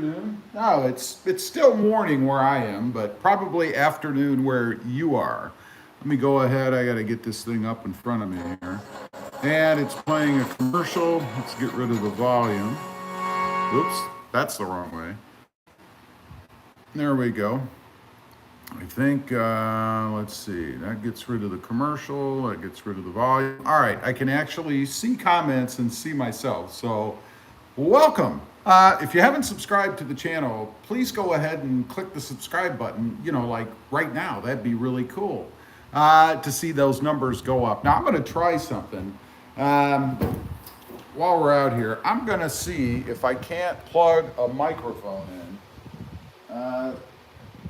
afternoon. No, it's still morning where I am, but probably afternoon where you are. Let me go ahead. I got to get this thing up in front of me here. And it's playing a commercial. Let's get rid of the volume. Oops, that's the wrong way. There we go. I think, let's see, that gets rid of the commercial, that gets rid of the volume. All right, I can actually see comments and see myself. So, welcome. If you haven't subscribed to the channel, please go ahead and click the subscribe button, like right now. That'd be really cool to see those numbers go up. Now, I'm going to try something. While we're out here, I'm going to see if I can't plug a microphone in.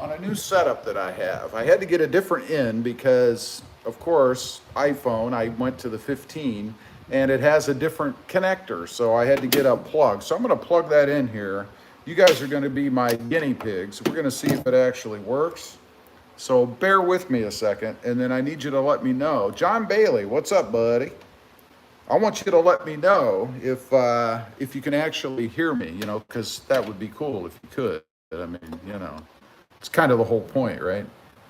On a new setup that I have. I had to get a different in because, of course, iPhone, I went to the 15 and it has a different connector, so I had to get a plug. So I'm going to plug that in here. You guys are going to be my guinea pigs. We're going to see if it actually works. So bear with me a second, and then I need you to let me know. John Bailey, what's up, buddy? I want you to let me know if you can actually hear me, because that would be cool if you could. I mean, it's kind of the whole point, right?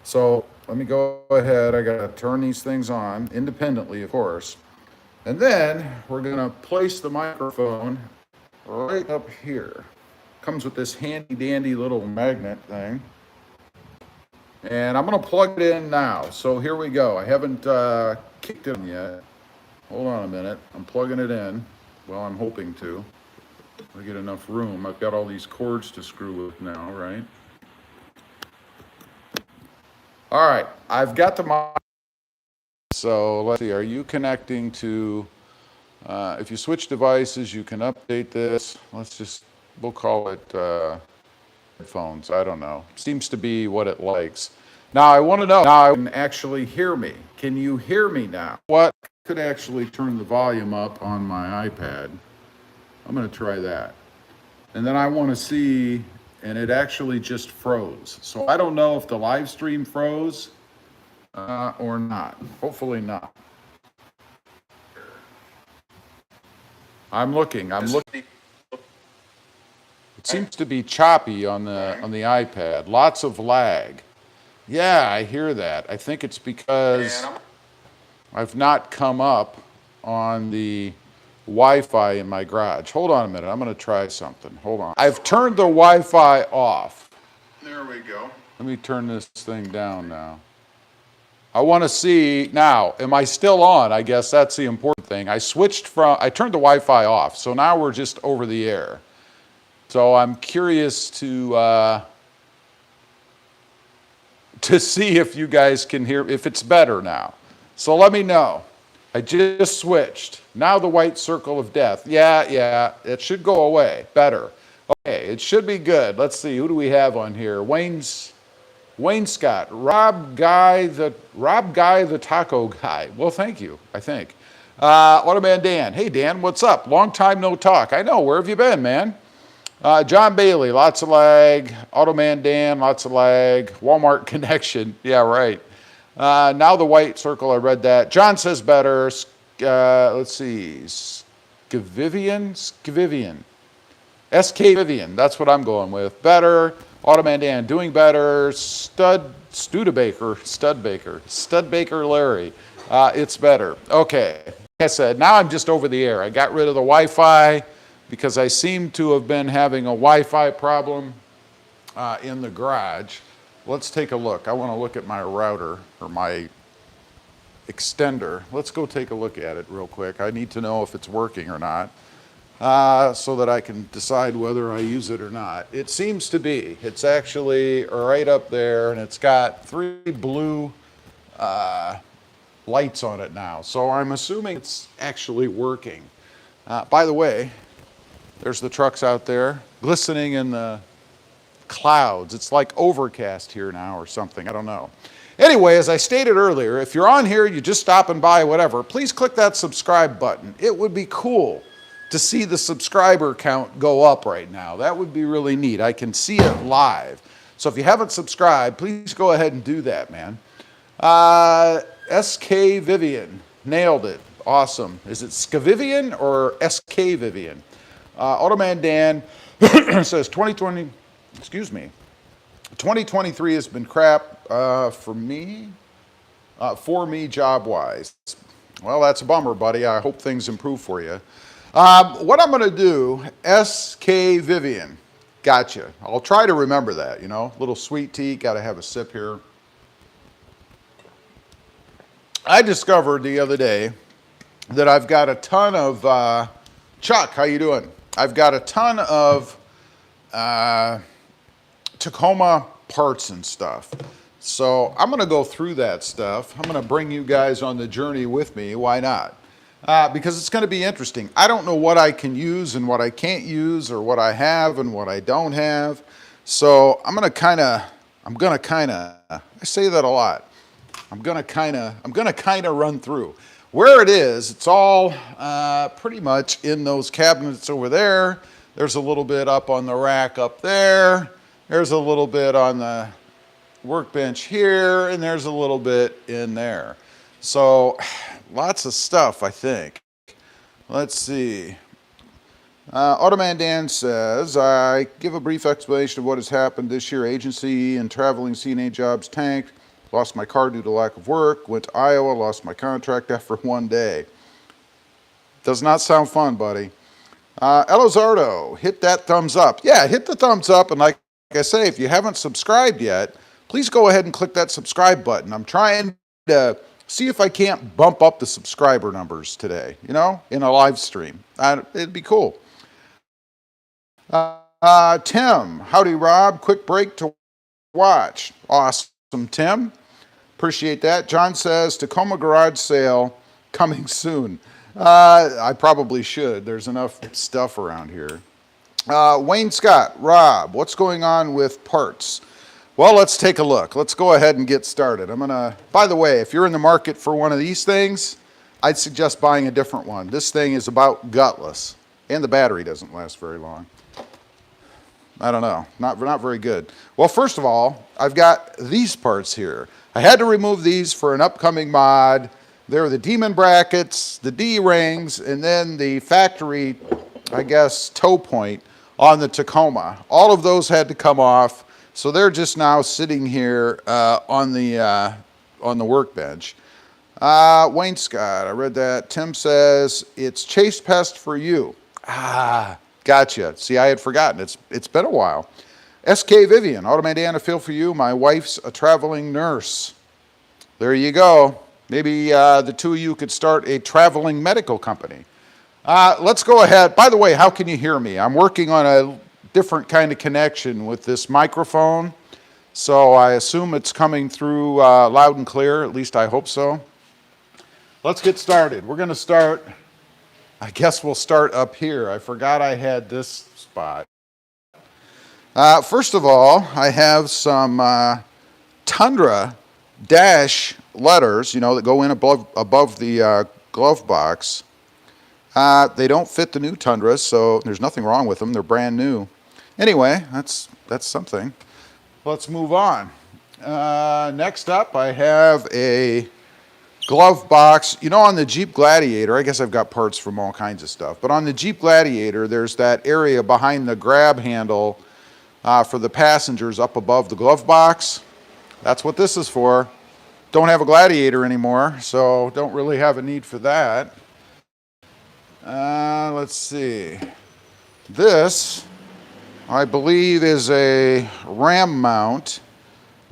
So let me go ahead. I got to turn these things on independently, of course. And then we're going to place the microphone right up here. Comes with this handy dandy little magnet thing. And I'm going to plug it in now. So here we go. I haven't kicked it in yet. Hold on a minute. I'm plugging it in. Well, I'm hoping to. I get enough room. I've got all these cords to screw with now, right? All right, I've got the mic. So let's see, are you connecting to, if you switch devices, you can update this. We'll call it headphones, I don't know. Seems to be what it likes. Now I want to know, now you can actually hear me. Can you hear me now? What could actually turn the volume up on my iPad? I'm going to try that. And then I want to see, and it actually just froze. So I don't know if the live stream froze or not. Hopefully not. I'm looking. It seems to be choppy on the iPad. Lots of lag. Yeah, I hear that. I think it's because I've not come up on the Wi-Fi in my garage. Hold on a minute. I'm going to try something. Hold on. I've turned the Wi-Fi off. There we go. Let me turn this thing down now. I want to see now, am I still on? I guess that's the important thing. I turned the Wi-Fi off, so now we're just over the air. So I'm curious to see if you guys can hear, if it's better now. So let me know. I just switched. Now the white circle of death. Yeah, it should go away. Better. Okay, it should be good. Let's see, who do we have on here? Wayne Scott, Rob Guy the Taco Guy. Well, thank you, I think. Automan Dan. Hey, Dan, what's up? Long time no talk. I know, where have you been, man? John Bailey, lots of lag. Automan Dan, lots of lag. Walmart connection. Yeah, right. Now the white circle, I read that. John says better. Let's see. Skivivian. SK Vivian, that's what I'm going with. Better. Automan Dan, doing better. Studbaker Larry. It's better. Okay. Like I said, now I'm just over the air. I got rid of the Wi-Fi because I seem to have been having a Wi-Fi problem in the garage. Let's take a look. I want to look at my router or my extender. Let's go take a look at it real quick. I need to know if it's working or not so that I can decide whether I use it or not. It seems to be. It's actually right up there, and it's got 3 blue lights on it now. So I'm assuming it's actually working. By the way, there's the trucks out there glistening in the clouds. It's like overcast here now or something. I don't know. Anyway, as I stated earlier, if you're on here, you're just stopping by, whatever, please click that subscribe button. It would be cool to see the subscriber count go up right now. That would be really neat. I can see it live. So if you haven't subscribed, please go ahead and do that, man. SK Vivian, nailed it. Awesome. Is it Skavivian or SK Vivian? Automan Dan, It says 2020, excuse me, 2023 has been crap for me job-wise. Well, that's a bummer, buddy. I hope things improve for you. What I'm going to do, S.K. Vivian. Gotcha. I'll try to remember that, you know. Little sweet tea, got to have a sip here. I discovered the other day that I've got a ton of, Chuck, how you doing? I've got a ton of Tacoma parts and stuff. So I'm going to go through that stuff. I'm going to bring you guys on the journey with me. Why not? Because it's going to be interesting. I don't know what I can use and what I can't use, or what I have and what I don't have. So I'm going to kind of, I say that a lot. I'm going to kind of run through. Where it is, it's all pretty much in those cabinets over there. There's a little bit up on the rack up there. There's a little bit on the workbench here, and there's a little bit in there. So lots of stuff, I think. Let's see. Automan Dan says, I give a brief explanation of what has happened this year. Agency and traveling CNA jobs tanked. Lost my car due to lack of work. Went to Iowa, lost my contract after one day. Does not sound fun, buddy. Elizardo, hit that thumbs up. Yeah, hit the thumbs up, and like I say, if you haven't subscribed yet, please go ahead and click that subscribe button. I'm trying to see if I can't bump up the subscriber numbers today, you know, in a live stream. It'd be cool. Tim, howdy, Rob. Quick break to watch. Awesome, Tim. Appreciate that. John says, Tacoma garage sale coming soon. I probably should. There's enough stuff around here. Wayne Scott, Rob, what's going on with parts? Well, let's take a look. Let's go ahead and get started. By the way, if you're in the market for one of these things, I'd suggest buying a different one. This thing is about gutless, and the battery doesn't last very long. I don't know, not very good. Well, first of all, I've got these parts here. I had to remove these for an upcoming mod. They're the Demon brackets, the D-rings, and then the factory, I guess, toe point on the Tacoma. All of those had to come off, so they're just now sitting here on the workbench. Wayne Scott, I read that. Tim says, it's Chase Pest for you. Gotcha. See, I had forgotten. It's been a while. SK Vivian, Automan Dan, I feel for you. My wife's a traveling nurse. There you go. Maybe the two of you could start a traveling medical company. Let's go ahead. By the way, how can you hear me? I'm working on a different kind of connection with this microphone, so I assume it's coming through loud and clear. At least I hope so. Let's get started. We're going to start, I guess we'll start up here. I forgot I had this spot. First of all, I have some Tundra dash letters, you know, that go in above the glove box. They don't fit the new Tundras, so there's nothing wrong with them. They're brand new. Anyway, that's something. Let's move on. Next up, I have a glove box. You know, on the Jeep Gladiator, I guess I've got parts from all kinds of stuff, but on the Jeep Gladiator, there's that area behind the grab handle for the passengers up above the glove box. That's what this is for. Don't have a Gladiator anymore, so don't really have a need for that. Let's see. This, I believe, is a ram mount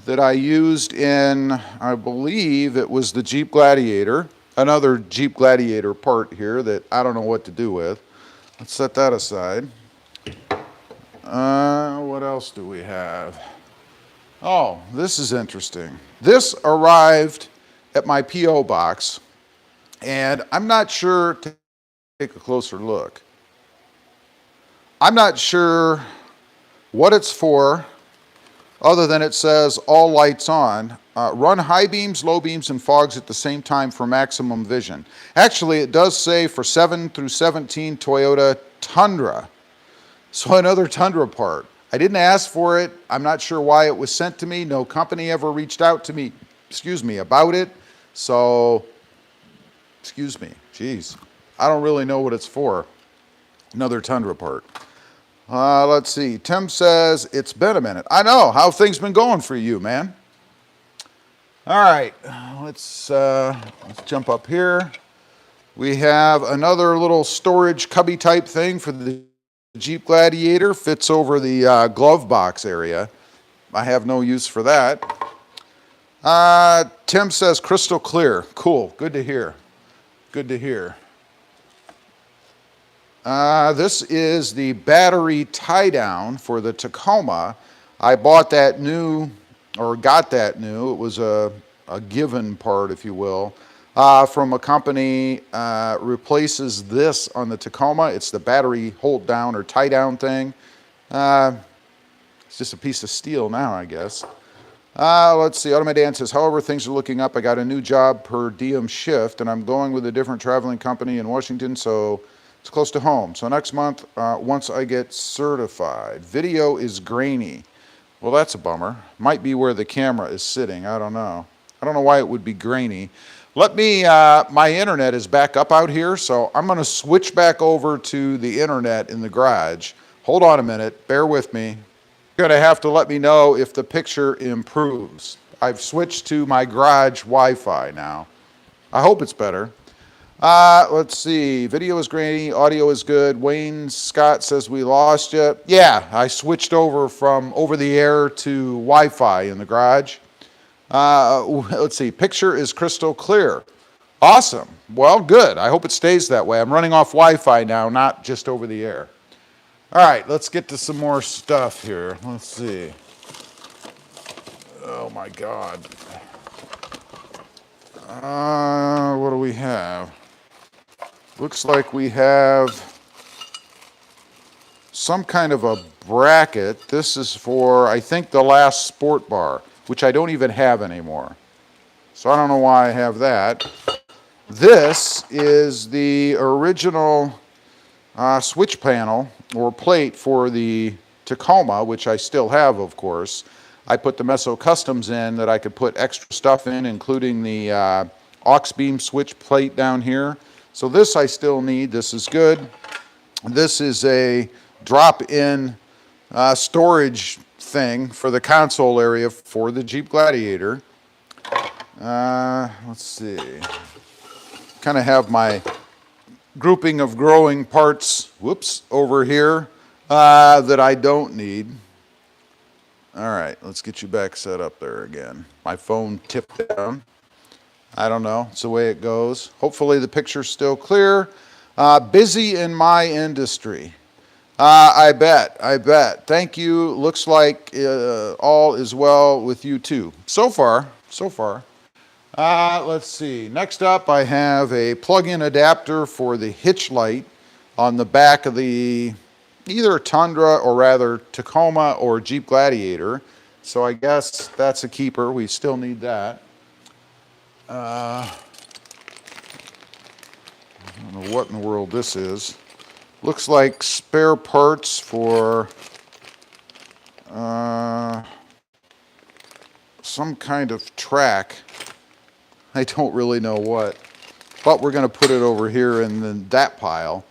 that I used in, I believe it was the Jeep Gladiator. Another Jeep Gladiator part here that I don't know what to do with. Let's set that aside. What else do we have? Oh, this is interesting. This arrived at my P.O. box, and I'm not sure, take a closer look. I'm not sure what it's for, other than it says all lights on. Run high beams, low beams, and fogs at the same time for maximum vision. Actually, it does say for 7 through 17 Toyota Tundra. So another Tundra part. I didn't ask for it. I'm not sure why it was sent to me. No company ever reached out to me, about it. So, geez, I don't really know what it's for. Another Tundra part. Let's see. Tim says, it's been a minute. I know. How have things been going for you, man? All right. Let's jump up here. We have another little storage cubby type thing for the Jeep Gladiator. Fits over the glove box area. I have no use for that. Tim says crystal clear. Cool. Good to hear. Good to hear. This is the battery tie down for the Tacoma. I bought that new, or got that new. It was a given part, if you will, from a company. Replaces this on the Tacoma. It's the battery hold down or tie down thing. It's just a piece of steel now, I guess. Let's see. Automotive says, however, things are looking up. I got a new job per diem shift, and I'm going with a different traveling company in Washington, so it's close to home. So next month, once I get certified. Video is grainy. Well, that's a bummer. Might be where the camera is sitting. I don't know. I don't know why it would be grainy. Let me, my internet is back up out here, so I'm going to switch back over to the internet in the garage. Hold on a minute. Bear with me. You're going to have to let me know if the picture improves. I've switched to my garage Wi-Fi now. I hope it's better. Let's see. Video is grainy. Audio is good. Wayne Scott says we lost you. Yeah, I switched over from over the air to Wi-Fi in the garage. Let's see. Picture is crystal clear. Awesome. Well, good. I hope it stays that way. I'm running off Wi-Fi now, not just over the air. All right, let's get to some more stuff here. Let's see. Oh my God. What do we have? Looks like we have some kind of a bracket. This is for, I think, the last sport bar, which I don't even have anymore. So I don't know why I have that. This is the original switch panel or plate for the Tacoma, which I still have, of course. I put the Meso Customs in that I could put extra stuff in, including the aux beam switch plate down here. So this I still need. This is good. This is a drop-in storage thing for the console area for the Jeep Gladiator. Let's see. Kind of have my grouping of growing parts, whoops, over here that I don't need. All right, let's get you back set up there again. My phone tipped down. I don't know. It's the way it goes. Hopefully the picture's still clear. Busy in my industry. I bet. Thank you. Looks like all is well with you too. So far. Let's see. Next up, I have a plug-in adapter for the hitch light on the back of the either Tundra or rather Tacoma or Jeep Gladiator. So I guess that's a keeper. We still need that. I don't know what in the world this is. Looks like spare parts for some kind of track. I don't really know what, but we're going to put it over here in that pile.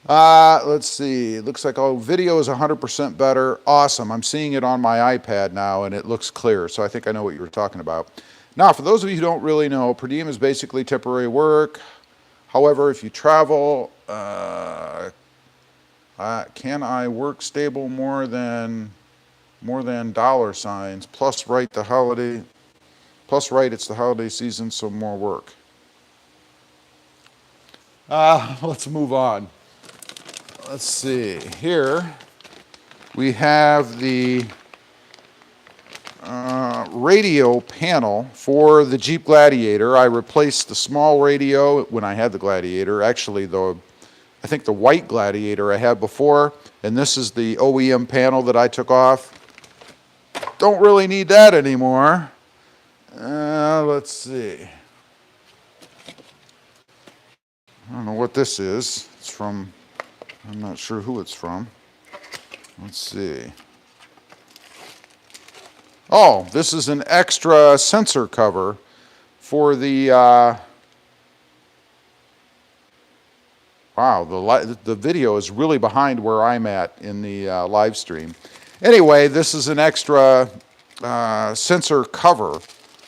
Let's see. It looks like video is 100% better. Awesome. I'm seeing it on my iPad now, and it looks clear. So I think I know what you were talking about. Now, for those of you who don't really know, per diem is basically temporary work. However, if you travel, can I work stable more than $? Plus, right, the holiday. Plus, right, it's the holiday season, so more work. Let's move on. Let's see. Here we have the radio panel for the Jeep Gladiator. I replaced the small radio when I had the Gladiator. Actually, I think the white Gladiator I had before, and this is the OEM panel that I took off. Don't really need that anymore. Let's see. I don't know what this is. It's from, I'm not sure who it's from. Let's see. Oh, this is an extra sensor cover for the Wow, the video is really behind where I'm at in the live stream. Anyway, this is an extra sensor cover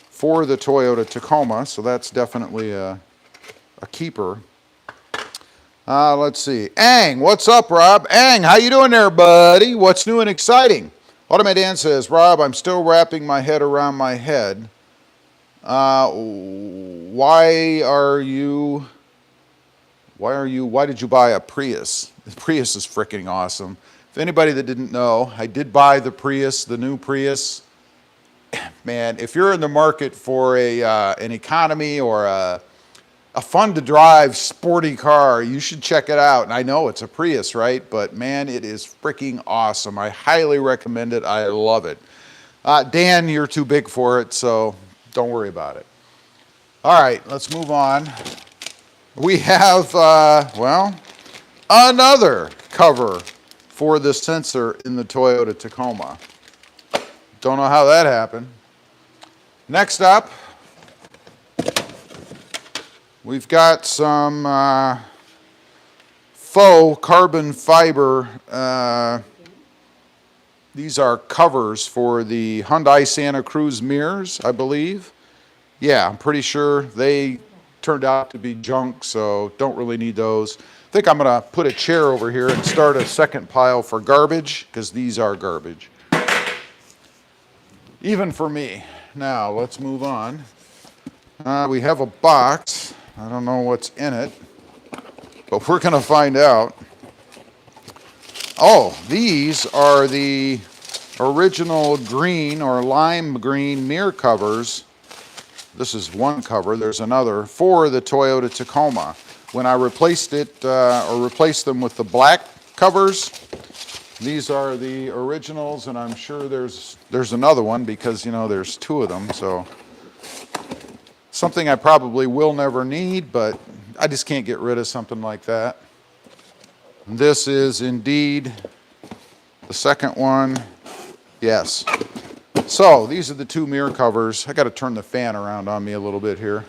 for the Toyota Tacoma, so that's definitely a keeper. Let's see. Ang, what's up, Rob? Ang, how you doing there, buddy? What's new and exciting? Automated Dan says, Rob, I'm still wrapping my head around my head. Why did you buy a Prius? The Prius is freaking awesome. If anybody that didn't know, I did buy the Prius, the new Prius. Man, if you're in the market for an economy or a fun to drive sporty car, you should check it out. And I know it's a Prius, right? But man, it is freaking awesome. I highly recommend it. I love it. Dan, you're too big for it, so don't worry about it. All right, let's move on. We have, well, another cover for the sensor in the Toyota Tacoma. Don't know how that happened. Next up, we've got some faux carbon fiber. These are covers for the Hyundai Santa Cruz mirrors, I believe. Yeah, I'm pretty sure they turned out to be junk, so don't really need those. I think I'm going to put a chair over here and start a second pile for garbage, because these are garbage. Even for me. Now, let's move on. We have a box. I don't know what's in it, but we're going to find out. Oh, these are the original green or lime green mirror covers. This is one cover. There's another for the Toyota Tacoma. When I replaced it or replaced them with the black covers, these are the originals, and I'm sure there's another one because, you know, there's two of them. So something I probably will never need, but I just can't get rid of something like that. This is indeed the second one. Yes. So these are the two mirror covers. I got to turn the fan around on me a little bit here.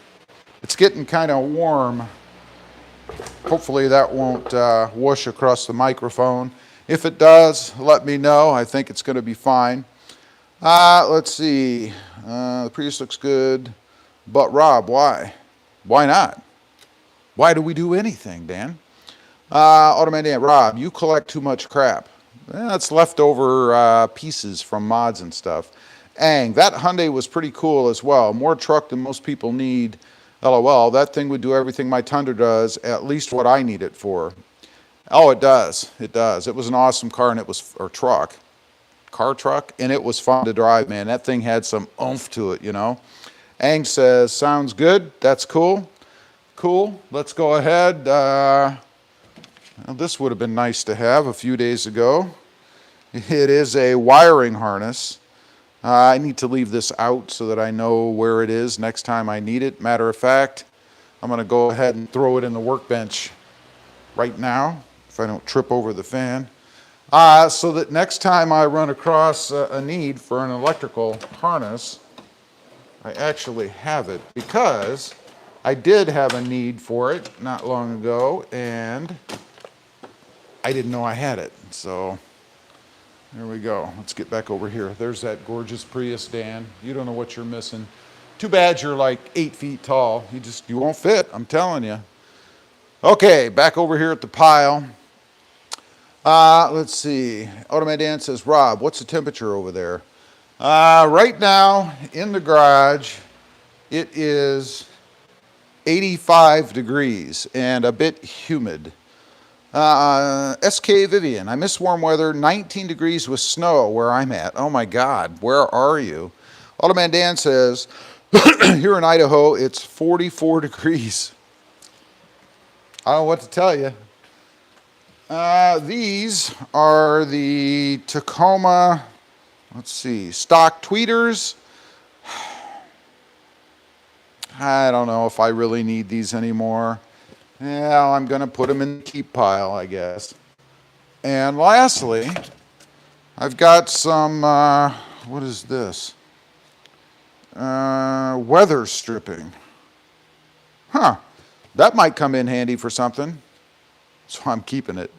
It's getting kind of warm. Hopefully that won't whoosh across the microphone. If it does, let me know. I think it's going to be fine. Let's see. The Prius looks good. But Rob, why? Why not? Why do we do anything, Dan? Automated Dan, Rob, you collect too much crap. That's leftover pieces from mods and stuff. Ang, that Hyundai was pretty cool as well. More truck than most people need. LOL, that thing would do everything my Tundra does, at least what I need it for. Oh, it does. It does. It was an awesome car, and it was, or truck. Car truck, and it was fun to drive, man. That thing had some oomph to it, you know. Ang says, sounds good. That's cool. Cool. Let's go ahead. Well, this would have been nice to have a few days ago. It is a wiring harness. I need to leave this out so that I know where it is next time I need it. Matter of fact, I'm going to go ahead and throw it in the workbench right now, if I don't trip over the fan, so that next time I run across a need for an electrical harness, I actually have it, because I did have a need for it not long ago, and I didn't know I had it. So there we go. Let's get back over here. There's that gorgeous Prius, Dan. You don't know what you're missing. Too bad you're like 8 feet tall. You won't fit, I'm telling you. Okay, back over here at the pile. Let's see. Automated Dan says, Rob, what's the temperature over there? Right now in the garage, it is 85 degrees and a bit humid. SK Vivian, I miss warm weather, 19 degrees with snow where I'm at. Oh my God, where are you? Automan Dan says, here in Idaho, it's 44 degrees. I don't know what to tell you. These are the Tacoma, let's see, stock tweeters. I don't know if I really need these anymore. Yeah, I'm going to put them in the keep pile, I guess. And lastly, I've got some, what is this? Weather stripping. Huh, that might come in handy for something. so I'm keeping it.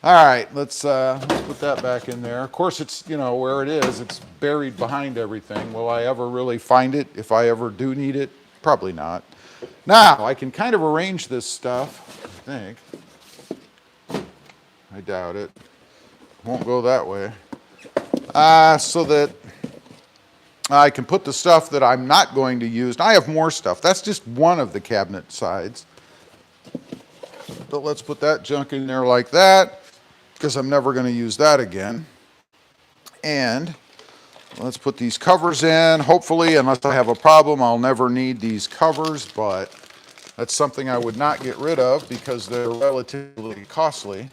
All right, let's put that back in there. Of course, it's, you know, where it is. It's buried behind everything. Will I ever really find it? If I ever do need it? Probably not. Now, I can kind of arrange this stuff, I think. I doubt it. Won't go that way. So that I can put the stuff that I'm not going to use. Now, I have more stuff. That's just one of the cabinet sides. But let's put that junk in there like that, because I'm never going to use that again. And let's put these covers in. Hopefully, unless I have a problem, I'll never need these covers, but that's something I would not get rid of because they're relatively costly,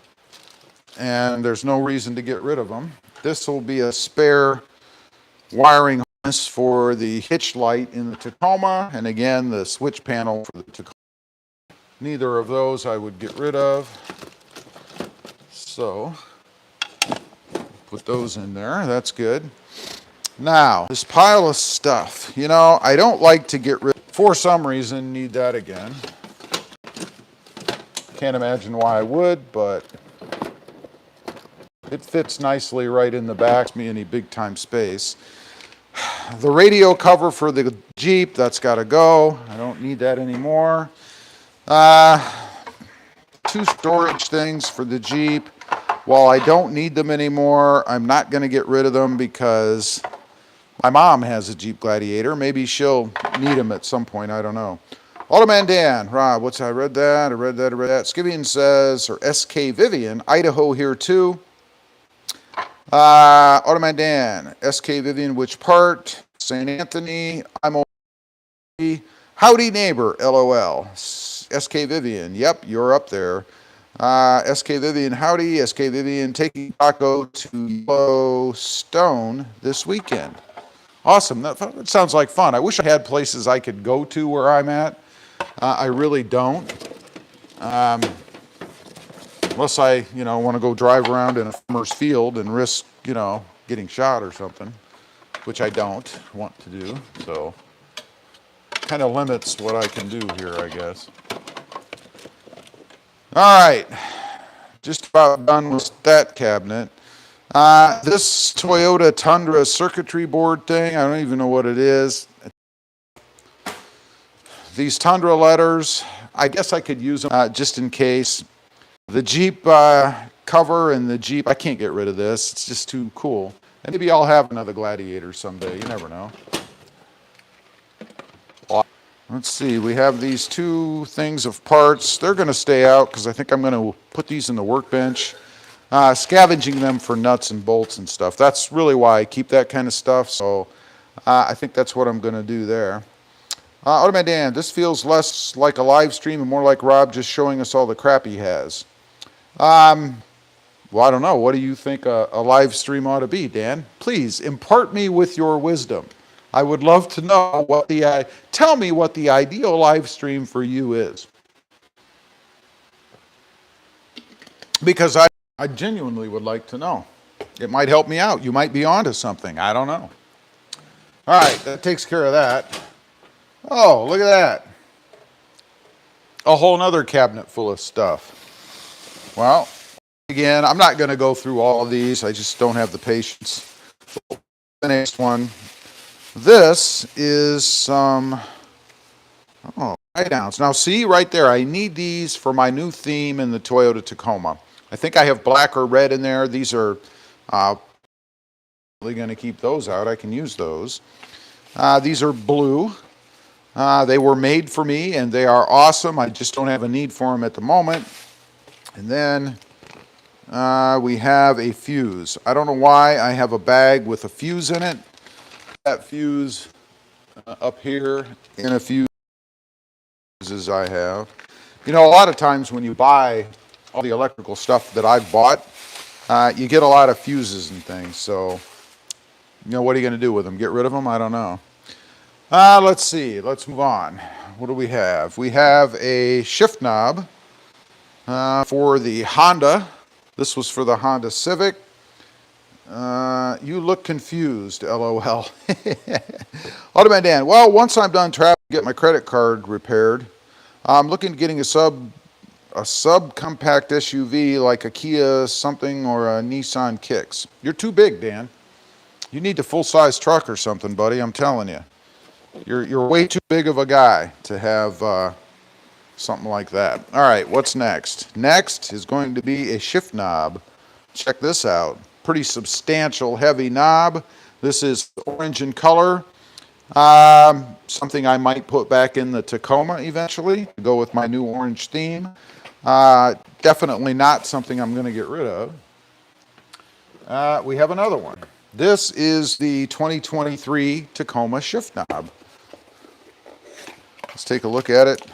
and there's no reason to get rid of them. This will be a spare wiring harness for the hitch light in the Tacoma, and again, the switch panel for the Tacoma. Neither of those I would get rid of. So, put those in there. That's good. Now, this pile of stuff. You know, I don't like to get rid of, for some reason, need that again. Can't imagine why I would, but it fits nicely right in the back. Me any big time space. The radio cover for the Jeep, that's got to go. I don't need that anymore. Two storage things for the Jeep. While I don't need them anymore, I'm not going to get rid of them because my mom has a Jeep Gladiator. Maybe she'll need them at some point. I don't know. Automan Dan, Rob, I read that. Skivian says, or SK Vivian, Idaho here too. Automan Dan, SK Vivian, which part? St. Anthony, I'm over. Howdy neighbor, LOL. SK Vivian, yep, you're up there. SK Vivian, howdy. SK Vivian, taking Taco to Yellowstone this weekend. Awesome, that sounds like fun. I wish I had places I could go to where I'm at. I really don't. Unless I, you know, want to go drive around in a farmer's field and risk, you know, getting shot or something, which I don't want to do, so kind of limits what I can do here, I guess. All right, just about done with that cabinet. This Toyota Tundra circuitry board thing, I don't even know what it is. These Tundra letters, I guess I could use them just in case. The Jeep cover and the Jeep, I can't get rid of this. It's just too cool. And maybe I'll have another Gladiator someday. You never know. Let's see. We have these two things of parts. They're going to stay out because I think I'm going to put these in the workbench. Scavenging them for nuts and bolts and stuff. That's really why I keep that kind of stuff. So I think that's what I'm going to do there. Automan Dan, this feels less like a live stream and more like Rob just showing us all the crap he has. Well, I don't know. What do you think a live stream ought to be, Dan? Please impart me with your wisdom. I would love to know what tell me what the ideal live stream for you is. Because I genuinely would like to know. It might help me out. You might be onto something. I don't know. All right, that takes care of that. Oh, look at that. A whole nother cabinet full of stuff. Well, again, I'm not going to go through all of these. I just don't have the patience. The next one. This is some tie-downs. Now, see right there, I need these for my new theme in the Toyota Tacoma. I think I have black or red in there. These are really going to keep those out. I can use those. These are blue. They were made for me, and they are awesome. I just don't have a need for them at the moment. And then we have a fuse. I don't know why I have a bag with a fuse in it. That fuse up here and a few fuses I have. You know, a lot of times when you buy all the electrical stuff that I've bought, you get a lot of fuses and things. So, you know, what are you going to do with them? Get rid of them? I don't know. Let's see. Let's move on. What do we have? We have a shift knob for the Honda. This was for the Honda Civic. You look confused, LOL. Automan Dan, well, once I'm done traveling to get my credit card repaired, I'm looking at getting a sub a subcompact SUV like a Kia something or a Nissan Kicks. You're too big, Dan. You need a full-size truck or something, buddy. I'm telling you. You're way too big of a guy to have something like that. All right, what's next? Next is going to be a shift knob. Check this out. Pretty substantial, heavy knob. This is orange in color. Something I might put back in the Tacoma eventually to go with my new orange theme. Definitely not something I'm going to get rid of. We have another one. This is the 2023 Tacoma shift knob. Let's take a look at it.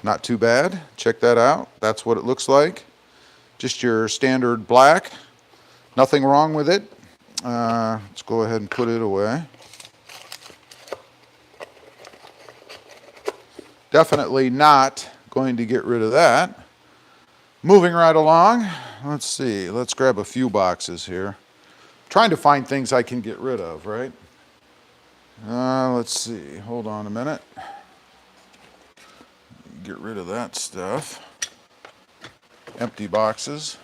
Not too bad. Check that out. That's what it looks like. Just your standard black. Nothing wrong with it. Let's go ahead and put it away. Definitely not going to get rid of that. Moving right along. Let's see. Let's grab a few boxes here. Trying to find things I can get rid of, right? Let's see. Hold on a minute. Get rid of that stuff. Empty boxes.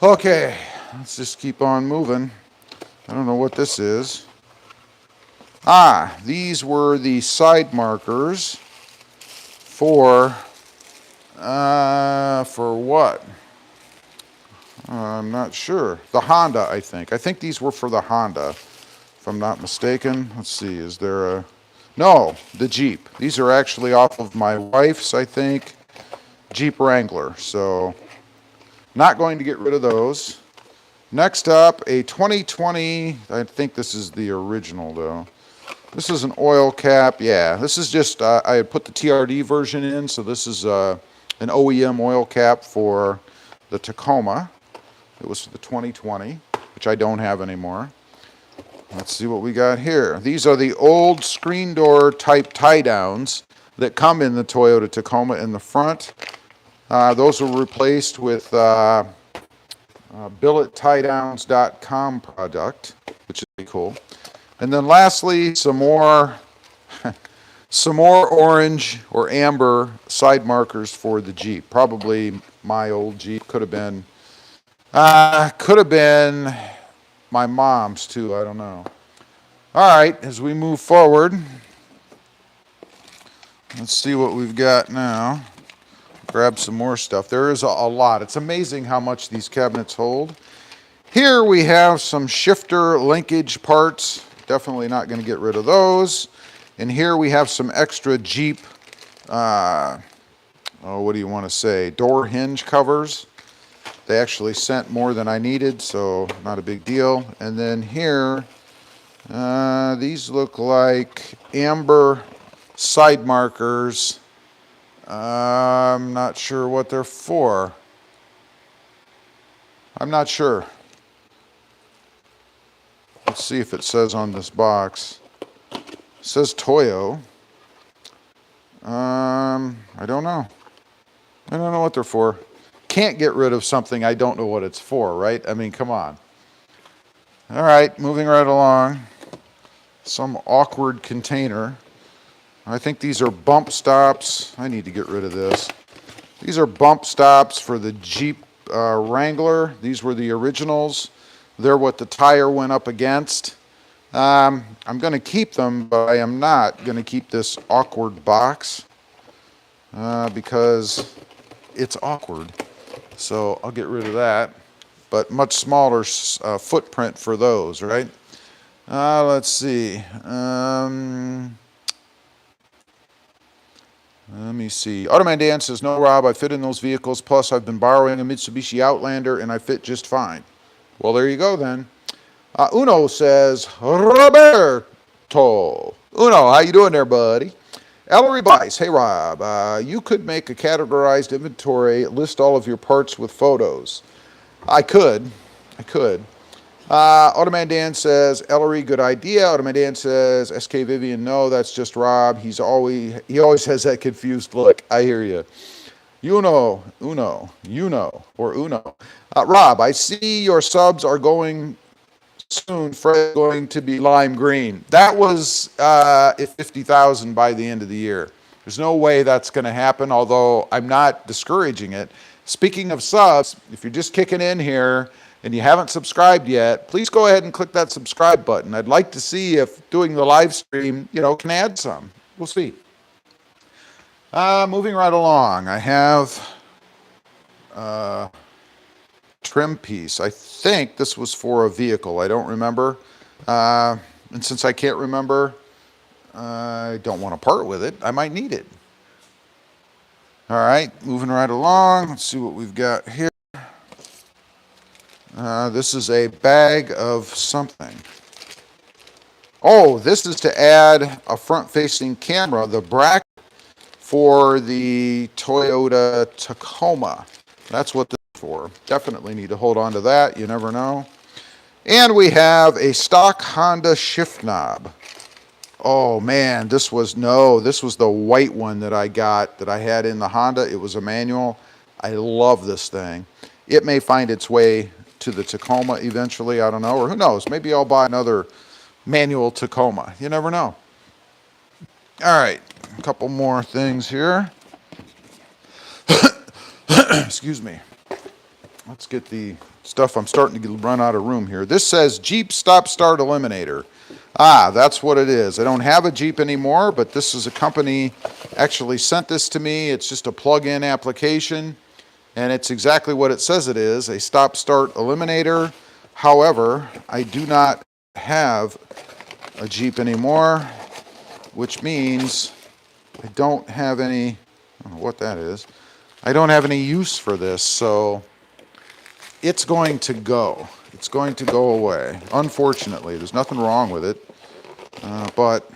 Okay, let's just keep on moving. I don't know what this is. These were the side markers for what? I'm not sure. The Honda, I think. I think these were for the Honda, if I'm not mistaken. Let's see, is there a... No, the Jeep. These are actually off of my wife's, I think, Jeep Wrangler. So, not going to get rid of those. Next up, a 2020, I think this is the original though. This is an oil cap. Yeah, this is just, I had put the TRD version in, so this is an OEM oil cap for the Tacoma. It was for the 2020, which I don't have anymore. Let's see what we got here. These are the old screen door type tie downs that come in the Toyota Tacoma in the front. Those were replaced with BilletTieDowns.com product, which is pretty cool. And then lastly, some more orange or amber side markers for the Jeep. Probably my old Jeep. Could have been my mom's too, I don't know. All right, as we move forward, let's see what we've got now. Grab some more stuff. There is a lot. It's amazing how much these cabinets hold. Here we have some shifter linkage parts. Definitely not going to get rid of those. And here we have some extra Jeep, what do you want to say, door hinge covers. They actually sent more than I needed, so not a big deal. And then here, these look like amber side markers. I'm not sure what they're for. I'm not sure. Let's see if it says on this box. It says Toyo. I don't know. I don't know what they're for. Can't get rid of something I don't know what it's for, right? I mean, come on. All right, moving right along. Some awkward container. I think these are bump stops. I need to get rid of this. These are bump stops for the Jeep Wrangler. These were the originals. They're what the tire went up against. I'm going to keep them, but I am not going to keep this awkward box because it's awkward. So I'll get rid of that. But much smaller footprint for those, right? Let's see. Let me see. Automan Dan says, no, Rob, I fit in those vehicles. Plus, I've been borrowing a Mitsubishi Outlander, and I fit just fine. Well, there you go, then. Uno says, Roberto. Uno, how you doing there, buddy? Ellery Bice, hey, Rob. You could make a categorized inventory, list all of your parts with photos. I could. Automan Dan says, Ellery, good idea. Automan Dan says, SK Vivian, no, that's just Rob. He always has that confused look. I hear you. Uno. Rob, I see your subs are going soon Fred's going to be lime green. That was at 50,000 by the end of the year. There's no way that's going to happen, although I'm not discouraging it. Speaking of subs, if you're just kicking in here and you haven't subscribed yet, please go ahead and click that subscribe button. I'd like to see if doing the live stream, can add some. We'll see. Moving right along, I have trim piece. I think this was for a vehicle. I don't remember. And since I can't remember, I don't want to part with it. I might need it. All right, moving right along. Let's see what we've got here. This is a bag of something. Oh, this is to add a front-facing camera, the bracket for the Toyota Tacoma. That's what this is for. Definitely need to hold on to that. You never know. And we have a stock Honda shift knob. Oh man, this was the white one that I got, that I had in the Honda. It was a manual. I love this thing. It may find its way to the Tacoma eventually, I don't know, or who knows, maybe I'll buy another manual Tacoma. You never know. All right, a couple more things here. Excuse me. Let's get the stuff. I'm starting to run out of room here. This says Jeep Stop Start Eliminator. Ah, that's what it is. I don't have a Jeep anymore, but this is a company actually sent this to me. It's just a plug-in application, and it's exactly what it says it is, a Stop Start Eliminator. However, I do not have a Jeep anymore, which means I don't have any, I don't know what that is. I don't have any use for this, so it's going to go. It's going to go away. Unfortunately, there's nothing wrong with it, but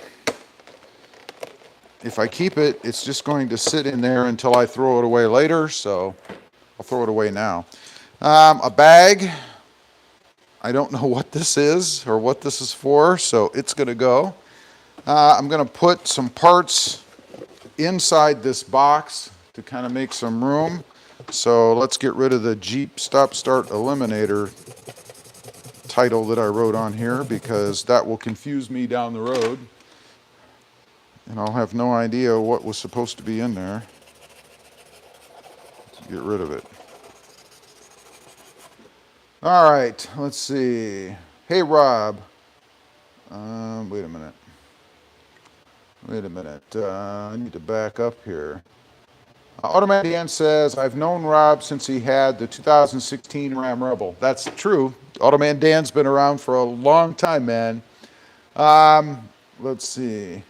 if I keep it, it's just going to sit in there until I throw it away later, so I'll throw it away now. A bag. I don't know what this is or what this is for, so it's going to go. I'm going to put some parts inside this box to kind of make some room. So let's get rid of the Jeep Stop Start Eliminator title that I wrote on here, because that will confuse me down the road and I'll have no idea what was supposed to be in there. Let's get rid of it. All right, let's see. Hey Rob, wait a minute. I need to back up here. Automatic Dan says, I've known Rob since he had the 2016 Ram Rebel. That's true. Automan Dan's been around for a long time, man. Let's see.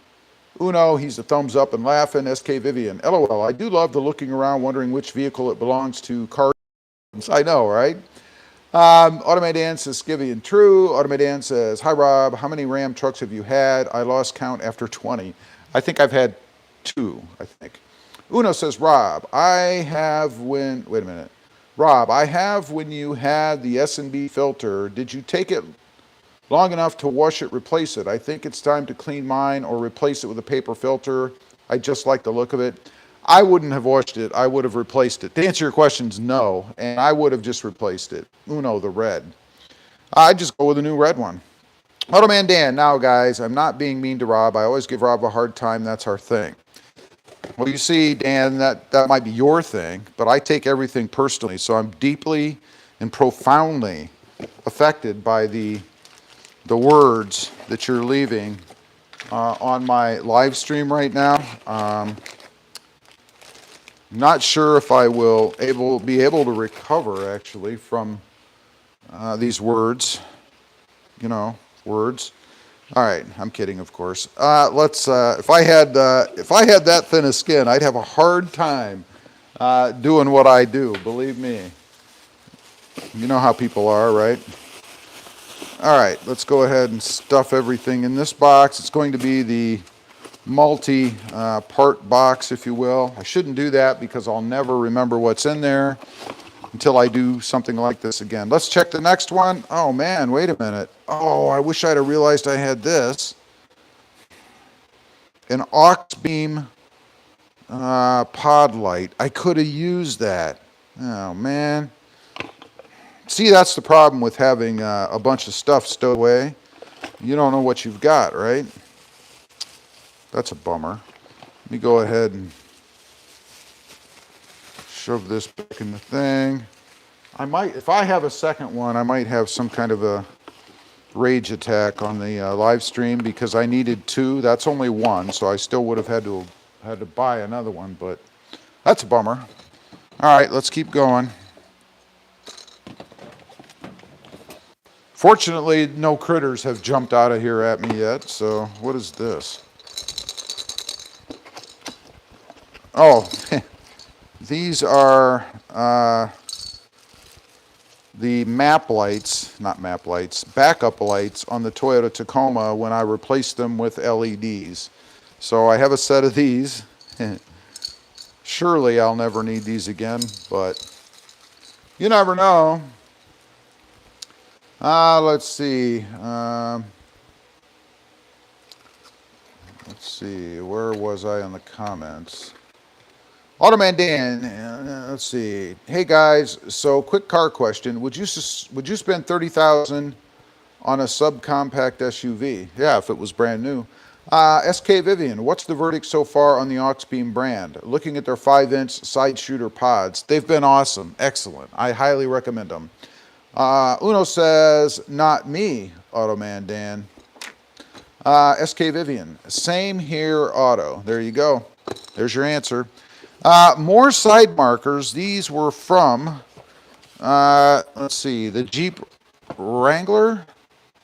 Uno, he's a thumbs up and laughing. SK Vivian, LOL. I do love the looking around, wondering which vehicle it belongs to. Car. I know, right? Automated Dan says, Skivvy and True. Automated Dan says, hi Rob, how many Ram trucks have you had? I lost count after 20. I think I've had 2, I think. Uno says, Rob, I have when you had the S&B filter, did you take it long enough to wash it, replace it? I think it's time to clean mine or replace it with a paper filter. I just like the look of it. I wouldn't have washed it. I would have replaced it. To answer your questions, no. And I would have just replaced it. Uno, the red. I just go with a new red one. Automan Dan, now guys, I'm not being mean to Rob. I always give Rob a hard time. That's our thing. Well, you see, Dan, that might be your thing, but I take everything personally. So I'm deeply and profoundly affected by the words that you're leaving on my live stream right now. Not sure if I will be able to recover actually from these words, words. All right, I'm kidding, of course. If I had that thin a skin, I'd have a hard time doing what I do. Believe me. You know how people are, right? All right, let's go ahead and stuff everything in this box. It's going to be the multi-part box, if you will. I shouldn't do that because I'll never remember what's in there until I do something like this again. Let's check the next one. Oh man, wait a minute. Oh, I wish I'd have realized I had this. An aux beam pod light. I could have used that. Oh man. see, that's the problem with having a bunch of stuff stowed away. You don't know what you've got, right? That's a bummer. Let me go ahead and shove this back in the thing. I might, if I have a second one, I might have some kind of a rage attack on the live stream because I needed two. That's only one, so I still would have had to buy another one, but that's a bummer. All right, let's keep going. Fortunately, no critters have jumped out of here at me yet, so what is this? Oh, these are the map lights, not map lights, backup lights on the Toyota Tacoma when I replaced them with LEDs. So I have a set of these. Surely I'll never need these again, but you never know. Let's see. Let's see. Where was I in the comments? Automan Dan, let's see. Hey guys, so quick car question. Would you spend $30,000 on a subcompact SUV? Yeah, if it was brand new. SK Vivian, what's the verdict so far on the Auxbeam brand? Looking at their 5-inch side shooter pods, they've been awesome, excellent. I highly recommend them. Uno says, not me, Automan Dan. SK Vivian, same here, Auto. There you go. There's your answer. More side markers. These were from, let's see, the Jeep Wrangler.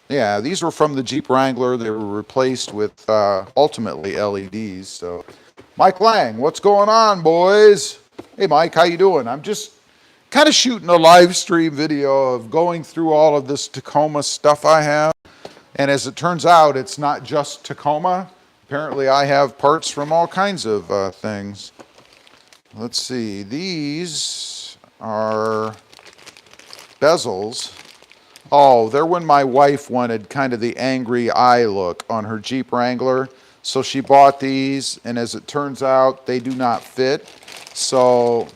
Yeah, these were from the Jeep Wrangler. They were replaced with ultimately LEDs. So, Mike Lang, what's going on, boys? Hey, Mike, how you doing? I'm just kind of shooting a live stream video of going through all of this Tacoma stuff I have. And as it turns out, it's not just Tacoma. Apparently, I have parts from all kinds of things. Let's see, these are bezels. Oh, they're when my wife wanted kind of the angry eye look on her Jeep Wrangler. So she bought these, and as it turns out, they do not fit. So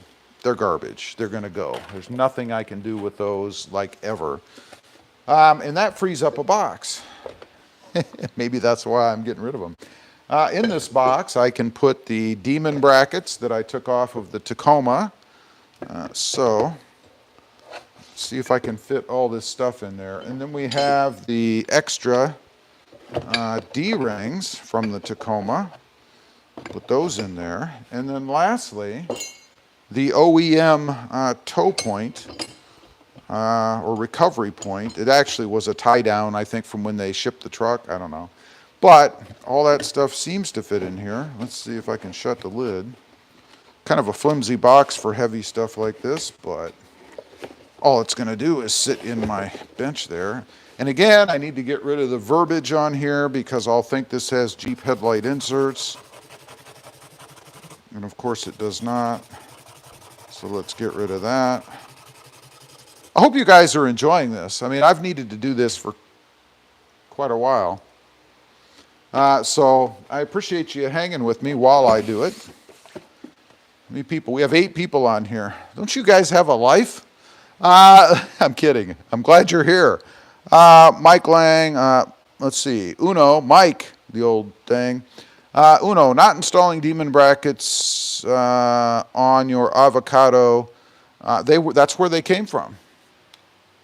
they're garbage. They're going to go. There's nothing I can do with those, like, ever. And that frees up a box. Maybe that's why I'm getting rid of them. In this box, I can put the Demon brackets that I took off of the Tacoma. So, let's see if I can fit all this stuff in there. And then we have the extra D-rings from the Tacoma. Put those in there. And then lastly, the OEM tow point or recovery point. It actually was a tie-down, I think, from when they shipped the truck. I don't know. But all that stuff seems to fit in here. Let's see if I can shut the lid. Kind of a flimsy box for heavy stuff like this, but all it's going to do is sit in my bench there. And again, I need to get rid of the verbiage on here because I'll think this has Jeep headlight inserts. And of course it does not. So let's get rid of that. I hope you guys are enjoying this. I mean, I've needed to do this for quite a while. So I appreciate you hanging with me while I do it. How many people? We have 8 people on here. Don't you guys have a life? I'm kidding. I'm glad you're here. Mike Lang, let's see. Uno, Mike, the old thing. Uno, not installing Demon brackets on your avocado. That's where they came from.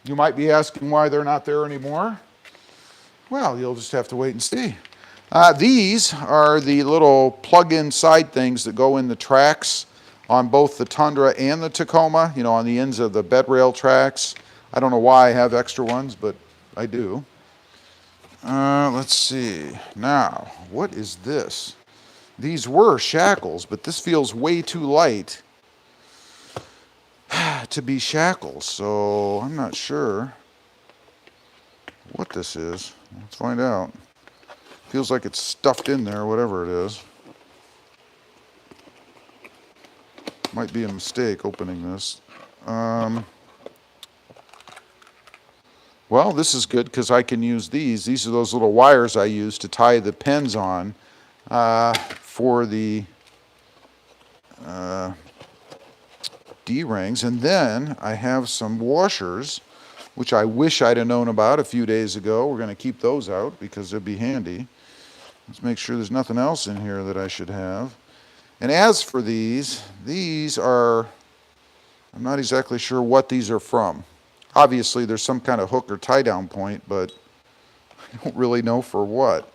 You might be asking why they're not there anymore. Well, you'll just have to wait and see. These are the little plug-in side things that go in the tracks on both the Tundra and the Tacoma, you know, on the ends of the bed rail tracks. I don't know why I have extra ones, but I do. Let's see. Now, what is this? These were shackles, but this feels way too light to be shackles, so I'm not sure what this is. Let's find out. Feels like it's stuffed in there, whatever it is. Might be a mistake opening this. Well, this is good because I can use these. These are those little wires I use to tie the pins on for the D-rings. And then I have some washers which I wish I'd have known about a few days ago. We're going to keep those out because they'll be handy. Let's make sure there's nothing else in here that I should have. And as for these are, I'm not exactly sure what these are from. Obviously, there's some kind of hook or tie-down point, but I don't really know for what.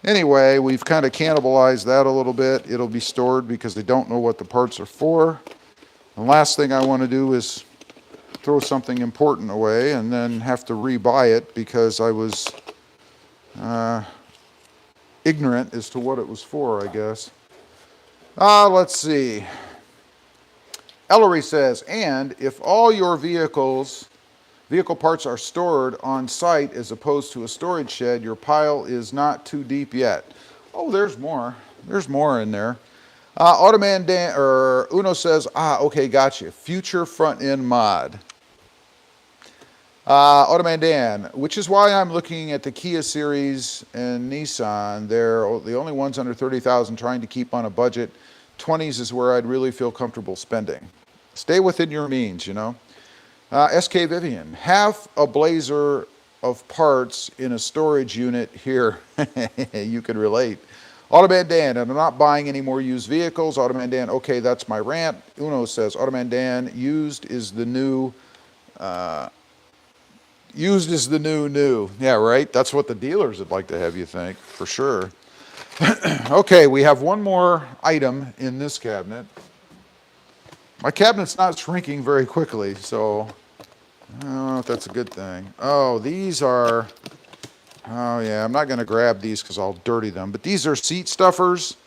Anyway, we've kind of cannibalized that a little bit. It'll be stored because they don't know what the parts are for. The last thing I want to do is throw something important away and then have to rebuy it because I was ignorant as to what it was for, I guess. Let's see. Ellery says, and if all your vehicle parts are stored on site as opposed to a storage shed, your pile is not too deep yet. Oh, there's more. There's more in there. Automan Dan, or Uno says, okay, gotcha. Future front end mod. Automan Dan, which is why I'm looking at the Kia series and Nissan. They're the only ones under 30,000 trying to keep on a budget. 20s is where I'd really feel comfortable spending. Stay within your means, you know. SK Vivian, half a Blazer of parts in a storage unit here. You can relate. Automan Dan, and I'm not buying any more used vehicles. Automan Dan, okay, that's my rant. Uno says, Automan Dan, used is the new new. Yeah, right? That's what the dealers would like to have you think, for sure. Okay, we have one more item in this cabinet. My cabinet's not shrinking very quickly, so I don't know if that's a good thing. Oh, these are, oh yeah, I'm not going to grab these because I'll dirty them, but these are seat stuffers.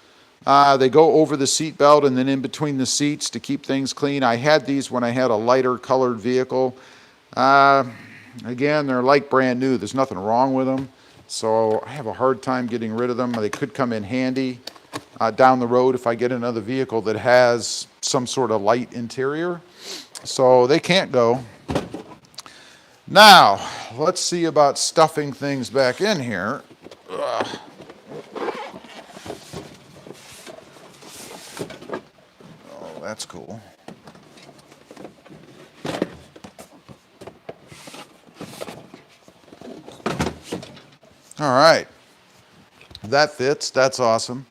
They go over the seat belt and then in between the seats to keep things clean. I had these when I had a lighter colored vehicle. Again, they're like brand new. There's nothing wrong with them. So I have a hard time getting rid of them. They could come in handy down the road if I get another vehicle that has some sort of light interior. So they can't go. Now, let's see about stuffing things back in here. Ugh. Oh, that's cool. All right, that fits. That's awesome.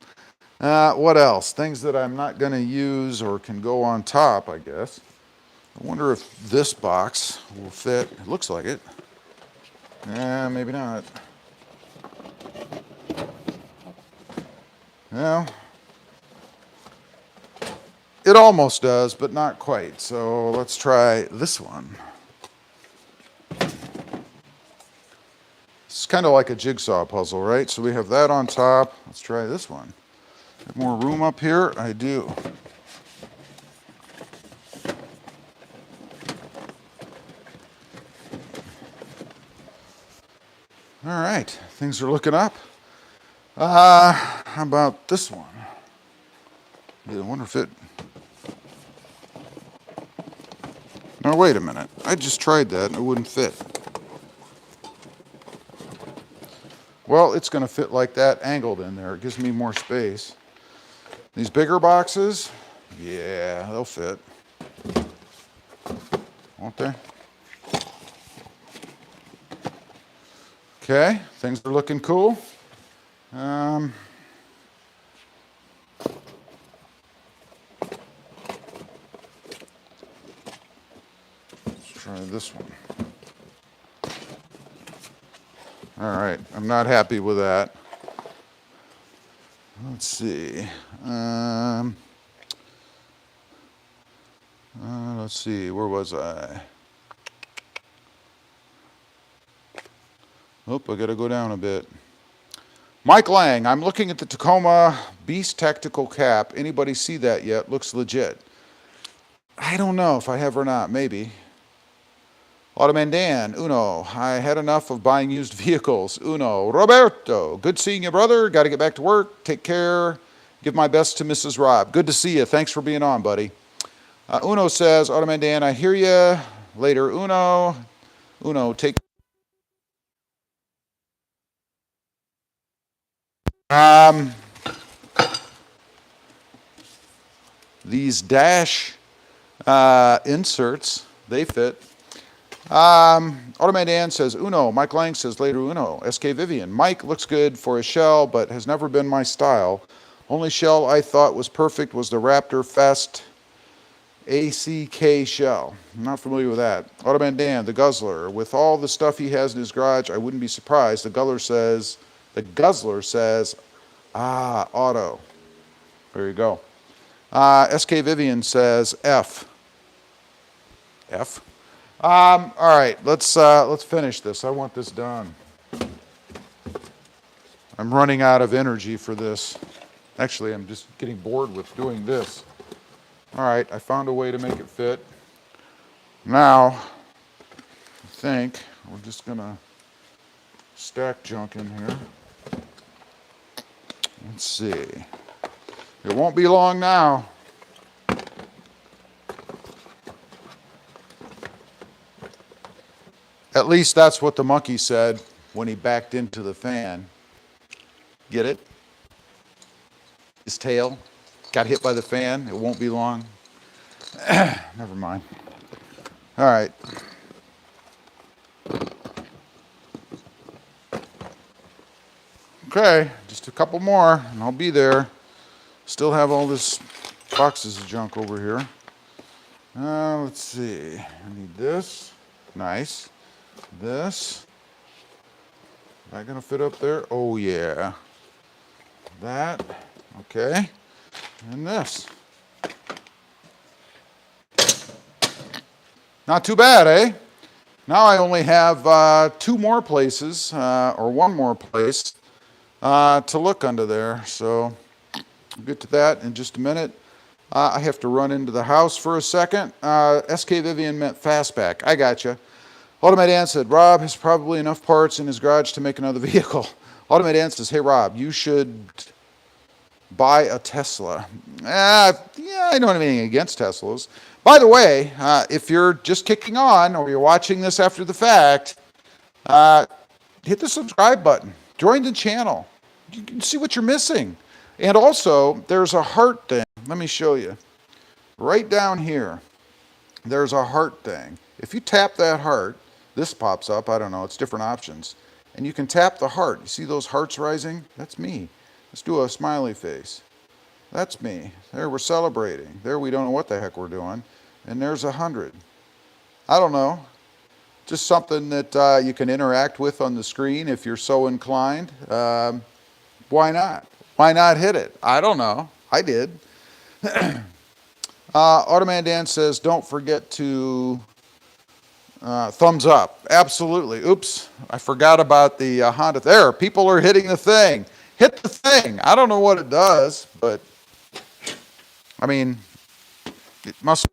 What else? Things that I'm not going to use or can go on top, I guess. I wonder if this box will fit. It looks like it. Maybe not. Well, it almost does, but not quite. So let's try this one. It's kind of like a jigsaw puzzle, right? So we have that on top. Let's try this one. Have more room up here? I do. All right, things are looking up. How about this one? I wonder if it... No, wait a minute. I just tried that and it wouldn't fit. Well, it's going to fit like that, angled in there. It gives me more space. These bigger boxes, yeah, they'll fit. Won't they? Okay, things are looking cool. Let's try this one. All right, I'm not happy with that. Let's see. Let's see, where was I? Oh, I gotta go down a bit. Mike Lang, I'm looking at the Tacoma Beast Tactical Cap. Anybody see that yet? Looks legit. I don't know if I have or not, maybe. Automan Dan, Uno, I had enough of buying used vehicles. Uno, Roberto, good seeing you, brother. Got to get back to work. Take care. Give my best to Mrs. Rob. Good to see you. Thanks for being on, buddy. Uno says, Automan Dan, I hear you. Later, Uno. Uno, take... These dash inserts, they fit. Automated Dan says Uno. Mike Lang says later Uno. SK Vivian. Mike looks good for a shell, but has never been my style. Only shell I thought was perfect was the Raptor Fest ACK shell. I'm not familiar with that. Automated Dan, the Guzzler. With all the stuff he has in his garage, I wouldn't be surprised. The Guzzler says, Auto. There you go. SK Vivian says F. F. All right, let's finish this. I want this done. I'm running out of energy for this. Actually, I'm just getting bored with doing this. All right, I found a way to make it fit. Now, I think we're just gonna stack junk in here. Let's see. It won't be long now. At least that's what the monkey said when he backed into the fan. Get it? His tail got hit by the fan. It won't be long. Never mind. All right. Okay, just a couple more and I'll be there. Still have all this boxes of junk over here. Let's see. I need this. Nice. This. Is that gonna fit up there? Oh yeah. That. Okay. And this. Not too bad, eh? Now I only have 2 more places, or 1 more place, to look under there. So we'll get to that in just a minute. I have to run into the house for a second. SK Vivian meant fastback. I gotcha. Automated Dan said, Rob has probably enough parts in his garage to make another vehicle. Automated Dan says, hey Rob, you should buy a Tesla. Yeah, I don't have anything against Teslas. By the way, if you're just kicking on or you're watching this after the fact, hit the subscribe button. Join the channel. You can see what you're missing. And also, there's a heart thing. Let me show you. Right down here, there's a heart thing. If you tap that heart, this pops up. I don't know. It's different options. And you can tap the heart. You see those hearts rising? That's me. Let's do a smiley face. That's me. There, we're celebrating. There, we don't know what the heck we're doing. And there's 100. I don't know. Just something that you can interact with on the screen if you're so inclined. Why not? Why not hit it? I don't know. I did. Automan Dan says, don't forget to thumbs up. Absolutely. Oops. I forgot about the Honda. There, people are hitting the thing. Hit the thing. I don't know what it does, but I mean, it must.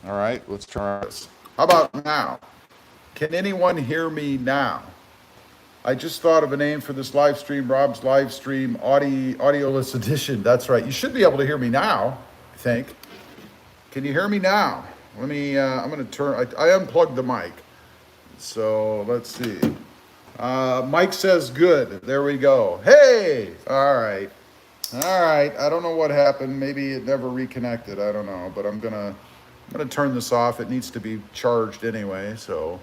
All right, let's try this. How about now? Can anyone hear me now? I just thought of a name for this live stream, Rob's live stream, audioless edition. That's right. You should be able to hear me now, I think. Can you hear me now? Let me, I'm going to turn, I unplugged the mic. So let's see. Mike says good. There we go. Hey! All right. All right. I don't know what happened. Maybe it never reconnected. I don't know. But I'm gonna turn this off. It needs to be charged anyway. So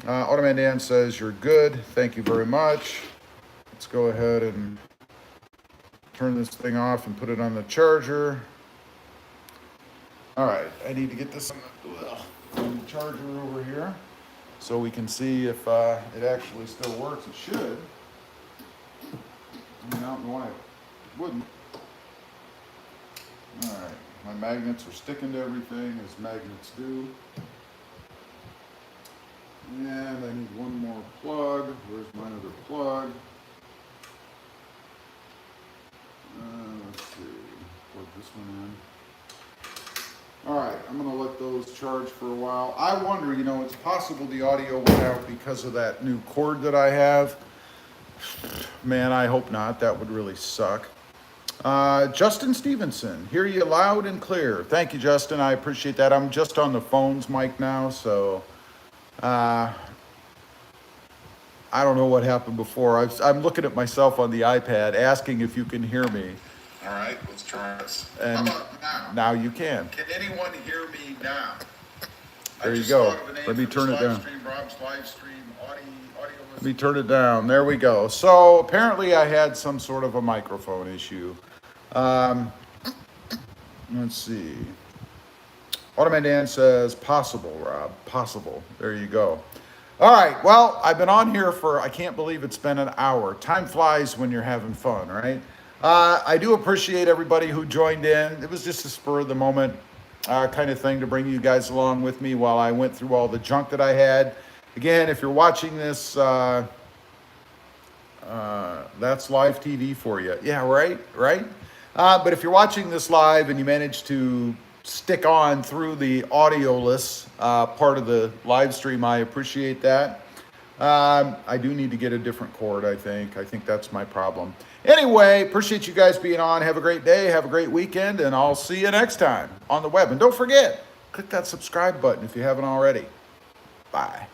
Automan Dan says you're good. Thank you very much. Let's go ahead and turn this thing off and put it on the charger. All right. I need to get this on the charger over here, so we can see if it actually still works. It should. I don't know why it wouldn't. All right, my magnets are sticking to everything as magnets do. And I need one more plug. Where's my other plug? Let's see, plug this one in. All right, I'm gonna let those charge for a while. I wonder, you know, it's possible the audio went out because of that new cord that I have. Man, I hope not. That would really suck. Justin Stevenson, hear you loud and clear. Thank you, Justin. I appreciate that. I'm just on the phone's mic now, so I don't know what happened before. I'm looking at myself on the iPad, asking if you can hear me. All right, let's try this. And how about now? Now you can. Can anyone hear me now? There you go. Let me turn it down. Rob's live stream, let me turn it down. There we go. So apparently I had some sort of a microphone issue. Let's see. Automan Dan says possible, Rob. Possible. There you go. All right. Well, I've been on here for, I can't believe it's been an hour. Time flies when you're having fun, right? I do appreciate everybody who joined in. It was just a spur of the moment kind of thing to bring you guys along with me while I went through all the junk that I had. Again, if you're watching this, that's live TV for you. Yeah, right? But if you're watching this live and you manage to stick on through the audioless part of the live stream, I appreciate that. I do need to get a different cord, I think. I think that's my problem. Anyway, appreciate you guys being on. Have a great day. Have a great weekend. And I'll see you next time on the web. And don't forget, click that subscribe button if you haven't already. Bye.